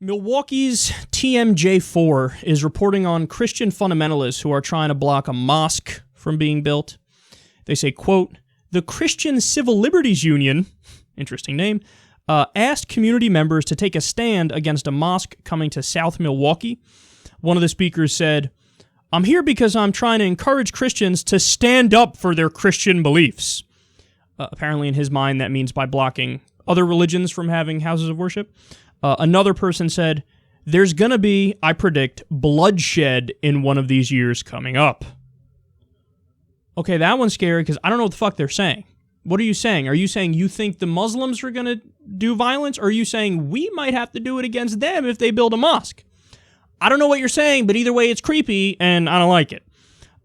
Milwaukee's TMJ4 is reporting on Christian fundamentalists who are trying to block a mosque from being built. They say, quote, the Christian Civil Liberties Union, interesting name, asked community members to take a stand against a mosque coming to South Milwaukee. One of the speakers said, I'm here because I'm trying to encourage Christians to stand up for their Christian beliefs. Apparently, in his mind, that means by blocking other religions from having houses of worship. Another person said, there's going to be, I predict, bloodshed in one of these years coming up. Okay, that one's scary because I don't know what the fuck they're saying. What are you saying? Are you saying you think the Muslims are going to do violence? Or are you saying we might have to do it against them if they build a mosque? I don't know what you're saying, but either way, it's creepy, and I don't like it.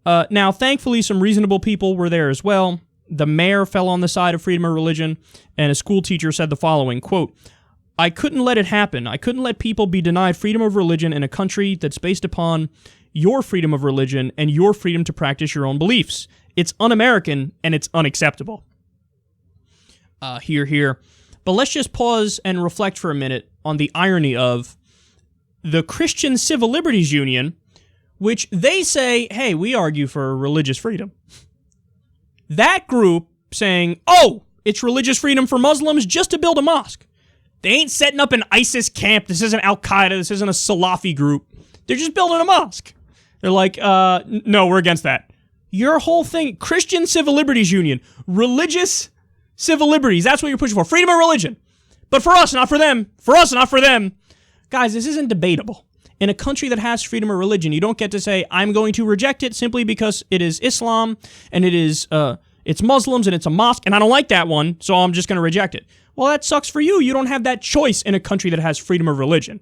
Now, thankfully, some reasonable people were there as well. The mayor fell on the side of freedom of religion, and a school teacher said the following, quote, I couldn't let it happen. I couldn't let people be denied freedom of religion in a country that's based upon your freedom of religion and your freedom to practice your own beliefs. It's un-American, and it's unacceptable. Here. But let's just pause and reflect for a minute on the irony of the Christian Civil Liberties Union, which they say, hey, we argue for religious freedom. That group saying, oh, it's religious freedom for Muslims just to build a mosque. They ain't setting up an ISIS camp. This isn't Al-Qaeda. This isn't a Salafi group. They're just building a mosque. They're like, no, we're against that. Your whole thing, Christian Civil Liberties Union, religious civil liberties, that's what you're pushing for. Freedom of religion. But for us, not for them. For us, not for them. Guys, this isn't debatable. In a country that has freedom of religion, you don't get to say, I'm going to reject it simply because it is Islam, and it's Muslims, and it's a mosque, and I don't like that one, so I'm just going to reject it. Well, that sucks for you. You don't have that choice in a country that has freedom of religion.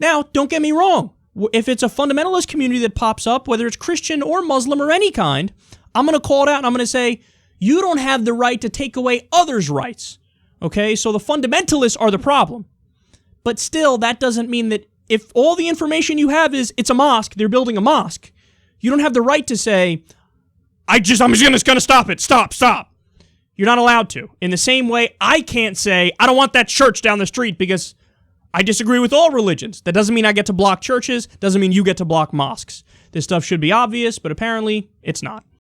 Now, don't get me wrong. If it's a fundamentalist community that pops up, whether it's Christian or Muslim or any kind, I'm going to call it out and I'm going to say, you don't have the right to take away others' rights. Okay? So the fundamentalists are the problem. But still, that doesn't mean that if all the information you have is it's a mosque, they're building a mosque, you don't have the right to say, I'm just going to stop it. Stop. You're not allowed to. In the same way, I can't say, I don't want that church down the street because I disagree with all religions. That doesn't mean I get to block churches. Doesn't mean you get to block mosques. This stuff should be obvious, but apparently it's not.